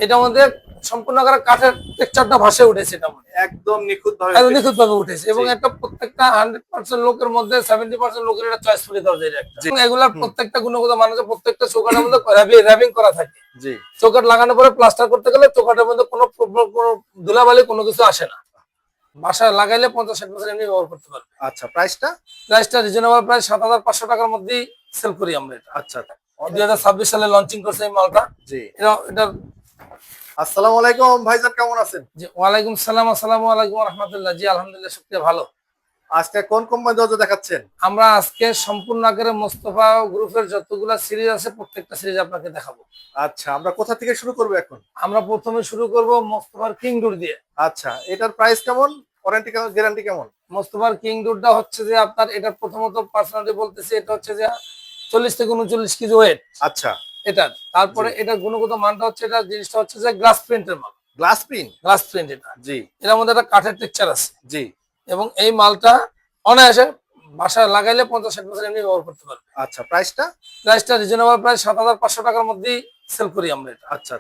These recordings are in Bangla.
এটা মধ্যে সম্পূর্ণ করে কাঠের টেক্সচারটা ভাসে উঠেছে, এটা একদম নিখুঁত ভাবে উঠেছে। এবং একটা প্রত্যেকটা 100% লোকের মধ্যে 70% লোকের এটা চয়েসফুলি দরজা। এবং এগুলার প্রত্যেকটা গুণগত মানের প্রত্যেকটা চৌকাঠের মধ্যে র‍্যাপিং করা থাকে। চৌকাঠ লাগানোর পরে প্লাস্টার করতে গেলে চৌকাঠের মধ্যে কোনো ধুলাবালি কোনো কিছু আসে না। বাসায় লাগাইলে 50-60 বছর এমনি ব্যবহার করতে পারবে। আচ্ছা, প্রাইসটা রিজনেবল, প্রায় ৭৫০০ টাকার মধ্যেই সেল করি আমরা এটা। আচ্ছা, ২০২৬ সালে লঞ্চিং করছে এই মালটা। এটা আসসালামু আলাইকুম ভাইজান, কেমন আছেন? জি, ওয়ালাইকুম সালাম। আসসালামু আলাইকুম ওয়া রাহমাতুল্লাহ। জি, আলহামদুলিল্লাহ, সবচেয়ে ভালো। আজকে কোন কোম্পানি দরজা দেখাচ্ছেন? আমরা আজকে সম্পূর্ণ আকারে মোস্তফা গ্রুপের যতগুলা সিরিজ আছে প্রত্যেকটা সিরিজ আপনাকে দেখাবো। আচ্ছা, আমরা কোথা থেকে শুরু করব এখন? আমরা প্রথমে শুরু করব মোস্তফার কিং ডোর দিয়ে। আচ্ছা, এটার প্রাইস কেমন, ওয়ারেন্টি কেমন, গ্যারান্টি কেমন? মোস্তফার কিং ডোরটা হচ্ছে যে আপনার, এটা প্রথমত পার্সোনালি বলতেছি, এটা হচ্ছে যে 40 থেকে 39 কেজি ওয়েট। আচ্ছা, এটা তারপরে এটার গুণগত মানটা হচ্ছে, এটা জিনিসটা হচ্ছে যে গ্লাস প্রিন্টের মাল। গ্লাস প্রিন্ট এটা। জি, এর মধ্যে একটা কাঠের টেক্সচার আছে। জি, এবং এই মালটা অনায়াসে বাসায় লাগাইলে 50-60 বছর এমনি ব্যবহার করতে পারবে। আচ্ছা, প্রাইসটা রিজনেবল, প্রায় ৭৫০০ টাকার মধ্যেই সেল করি আমরা এটা। আচ্ছা,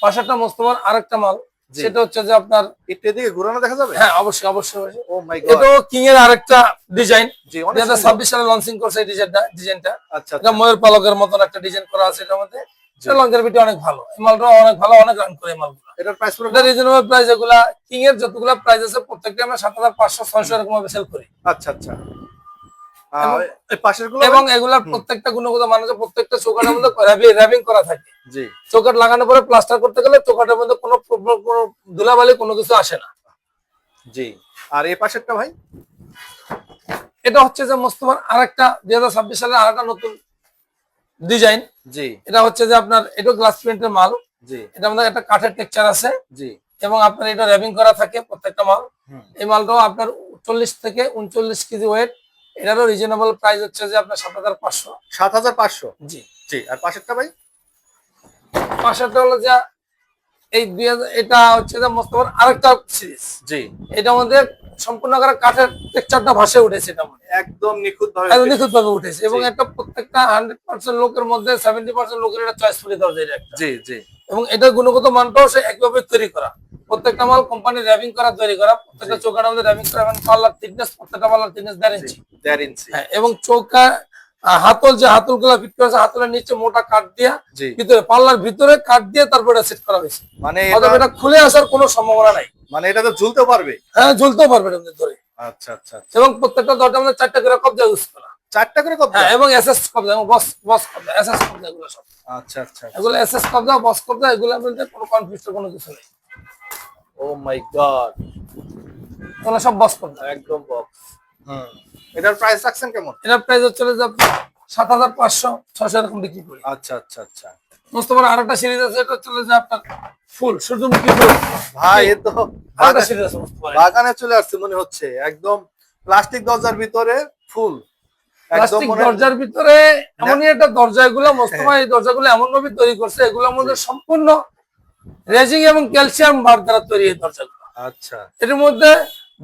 পাশেরটা মোস্তফার আরেকটা মাল, সেটা হচ্ছে যে আপনার একটু এদিকে ঘোরানো দেখা যাবে? হ্যাঁ, অবশ্যই। ও মাই গড, এটাও কিং এর আরেকটা ডিজাইন। জি, ২০২৬ সালে লঞ্চিং করছে এই ডিজাইনটা। আচ্ছা, এটা ময়ূর পালকের মতন একটা ডিজাইন করা আছে এটার মধ্যে। লংজারভিটি অনেক ভালো, এই মালটা অনেক ভালো, অনেক রান করে এই মালগুলো। এটার প্রাইস পুরো রিজনেবল প্রাইস। এগুলা কিং এর যতগুলা প্রাইস আছে প্রত্যেকটা আমরা ৭৫০০-৬০০ এরকম ভাবে সেল করি। আচ্ছা, এই পাশেরগুলো? এবং এগুলার প্রত্যেকটা গুণগত মান আছে, প্রত্যেকটা চৌকাঠের মধ্যে র‍্যাপিং করা থাকে। জি, চৌকাঠ লাগানোর পরে প্লাস্টার করতে গেলে চৌকাঠের মধ্যে কোনো ধুলাবালি কোনো কিছু আসে না। জি, আর এই পাশেরটা ভাই? এটা হচ্ছে যে মোস্তফার আরেকটা ২০২৬ সালের আরেকটা নতুন ডিজাইন। জি, এটা হচ্ছে যে আপনার, এটা গ্লাস প্রিন্টের মাল। জি, এটা আমাদের একটা কাঠের টেক্সচার আছে। জি, এবং আপনার এটা র‍্যাপিং করা থাকে প্রত্যেকটা মাল। এই মালটাও আপনার 40 থেকে 39 কেজি ওয়েট। এটারও রিজনেবল প্রাইস হচ্ছে যে আপনার ৭৫০০। ৭৫০০? জি, জি, আর পাশেরটা ভাই? পাশেরটা হলো যে এই এটা হচ্ছে যে মোস্তফার আরেকটা সিরিজ। জি, এটার মধ্যে সম্পূর্ণ করে কাঠের টেক্সচারটা ভাসে উঠেছে, এটা একদম নিখুঁত ভাবে উঠেছে। এবং একটা প্রত্যেকটা 100% লোকের মধ্যে 70% লোকের এটা চয়েসফুলি দরজা। জি, জি, এবং এটার গুণগত মানটাও সে একভাবে তৈরি করা। প্রত্যেকটা মাল কোম্পানি র‍্যাপিং করা তৈরি করা। প্রত্যেকটা চৌকাঠের মধ্যে র‍্যাপিং করা, এবং পাল্লার থিকনেস, প্রত্যেকটা পাল্লার থিকনেস 1.5 ইঞ্চি। হ্যাঁ, এবং চৌকা হাতল, যে হাতলগুলো ফিট করা আছে, হাতলের নিচে মোটা কাঠ দিয়া ভিতরে, পাল্লার ভিতরে কাঠ দিয়ে তারপরে সেট করা হয়েছে। মানে এটা খুলে আসার কোনো সম্ভাবনা নাই। মানে এটা তো ঝুলতেও পারবে? হ্যাঁ, ঝুলতেও পারবে ধরে। আচ্ছা, আচ্ছা, এবং প্রত্যেকটা দরজার মধ্যে 4টা করে কবজা ইউজ করা। 4টা করে কবজা? হ্যাঁ, এবং এসএস কবজা, এবং বস কবজা, এসএস কবজা, এগুলো সব। আচ্ছা, আচ্ছা, এগুলো এসএস কবজা, বস কবজা, এগুলোর মধ্যে কোনো কনফিউজ কোনো কিছু নেই। ও মাই গড, এগুলো সব বস কবজা, একদম বক্স। এটার প্রাইস রাখছেন কেমন? এটার প্রাইস হচ্ছে যে ৭৫০০-৬০০ এরকম বিক্রি করি। আচ্ছা, আচ্ছা, আচ্ছা। মোস্তফার আরেকটা সিরিজ আছে, এটা হচ্ছে যে আপনার ফুল সূর্যমুখী ফুল। ভাই, এ তো আরেকটা সিরিজ আছে মোস্তফার, বাগানে চলে আসছে মনে হচ্ছে। একদম প্লাস্টিক দরজার ভিতরে ফুল, প্লাস্টিক দরজার ভিতরে এমনই একটা দরজা। এগুলো মোস্তফা এই দরজাগুলো এমন ভাবে তৈরি করছে, এগুলোর মধ্যে সম্পূর্ণ রেজিং এবং ক্যালসিয়াম বার দ্বারা তৈরি এই দরজাগুলো। আচ্ছা, এর মধ্যে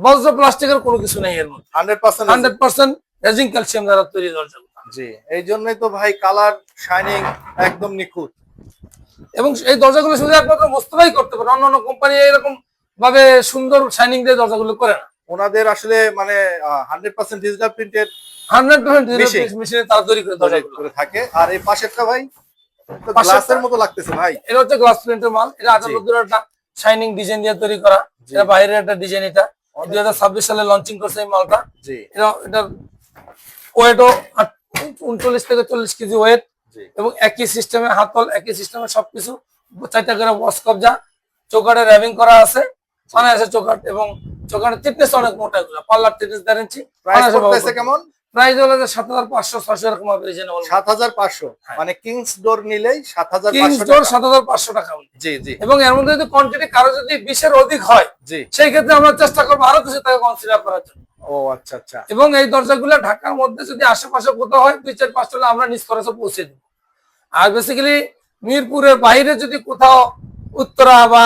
বজ্র প্লাস্টিকের কোনো কিছু নেই, এর মধ্যে 100% রেজিং ক্যালসিয়াম দ্বারা তৈরি দরজাগুলো। জি, এই জন্যই তো ভাই কালার শাইনিং একদম নিখুঁত। এবং এই দরজাগুলো শুধু একমাত্র মোস্তফাই করতে পারে, অন্যান্য কোম্পানি এরকম ভাবে সুন্দর শাইনিং দিয়ে দরজাগুলো করে না। ওনাদের আসলে মানে 100% ডিজিটাল প্রিন্টেড, 100% ডিজিটাল মেশিনে তারা তৈরি করে থাকে। আর এই পাশেরটা ভাই গ্লাসের মতো লাগতেছে ভাই। এটা হচ্ছে গ্লাস প্রিন্টের মাল। এটা আদালতের একটা শাইনিং ডিজাইন দিয়ে তৈরি করা। এটা বাইরের একটা ডিজাইন। এটা ২০২৬ সালে লঞ্চিং করছে এই মালটা। জি, এটার ওয়েটও 39 থেকে 40 কেজি ওয়েট। এবং একই সিস্টেমে হাতল, একই সিস্টেমে সবকিছু, 4টা করে বস কবজা, চৌকাঠে র‍্যাপিং করা আছে, পানে আছে চৌকাঠ, এবং চৌকাঠের থিকনেস অনেক মোটা। এগুলো পাল্লার থিকনেস 1.5 ইঞ্চি। প্রাইস কেমন? প্রাইস হলো ৭৫০০-৬০০ এরকম হবে রিজনেবল। ৭৫০০? মানে কিংস ডোর নিলেই ৭৫০০ কিংস ডোর ৭৫০০ টাকা। জি, জি। এবং এর মধ্যে যদি কোয়ান্টিটি কারো যদি 20 এর অধিক হয়, জি, সেই ক্ষেত্রে আমরা চেষ্টা করবো আরো কিছু টাকা কনসিডার করার জন্য। ও আচ্ছা, আচ্ছা। এবং এই দরজাগুলো ঢাকার মধ্যে যদি আশেপাশে কোথাও হয়, 2-4-5 টাকা আমরা নিজ খরচে পৌঁছে দেব। আর বেসিক্যালি মিরপুরের বাইরে যদি কোথাও উত্তরা বা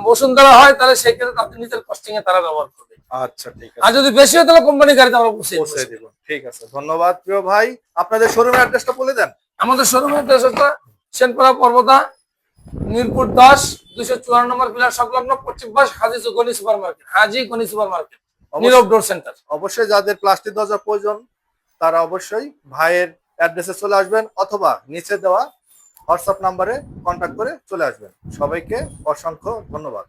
বসুন্ধরা হয়, তাহলে সেই ক্ষেত্রে তাদের নিজের কস্টিং এ তারা ব্যবহার করবে। আচ্ছা, ঠিক আছে। আর যদি বেশি হয় তাহলে কোম্পানি গাড়িতে আমরা পৌঁছে দেব। ঠিক আছে, ধন্যবাদ প্রিয় ভাই। আপনাদের শোরুমের অ্যাড্রেসটা বলে দেন। আমাদের শোরুমের অ্যাড্রেস হচ্ছে সেনপাড়া পর্বতা মিরপুর 10 254 নম্বর পিলার সংলগ্ন পশ্চিম পাশ হাজি গনি সুপার মার্কেট, হাজি গনি সুপার মার্কেট, নীরব ডোর সেন্টার। অবশ্যই যাদের প্লাস্টিক দরজা প্রয়োজন তারা অবশ্যই ভাইয়ের অ্যাড্রেসে চলে আসবেন অথবা নিচে দেওয়া হোয়াটসঅ্যাপ নাম্বারে কন্ট্যাক্ট করে চলে আসবেন। সবাইকে অসংখ্য ধন্যবাদ।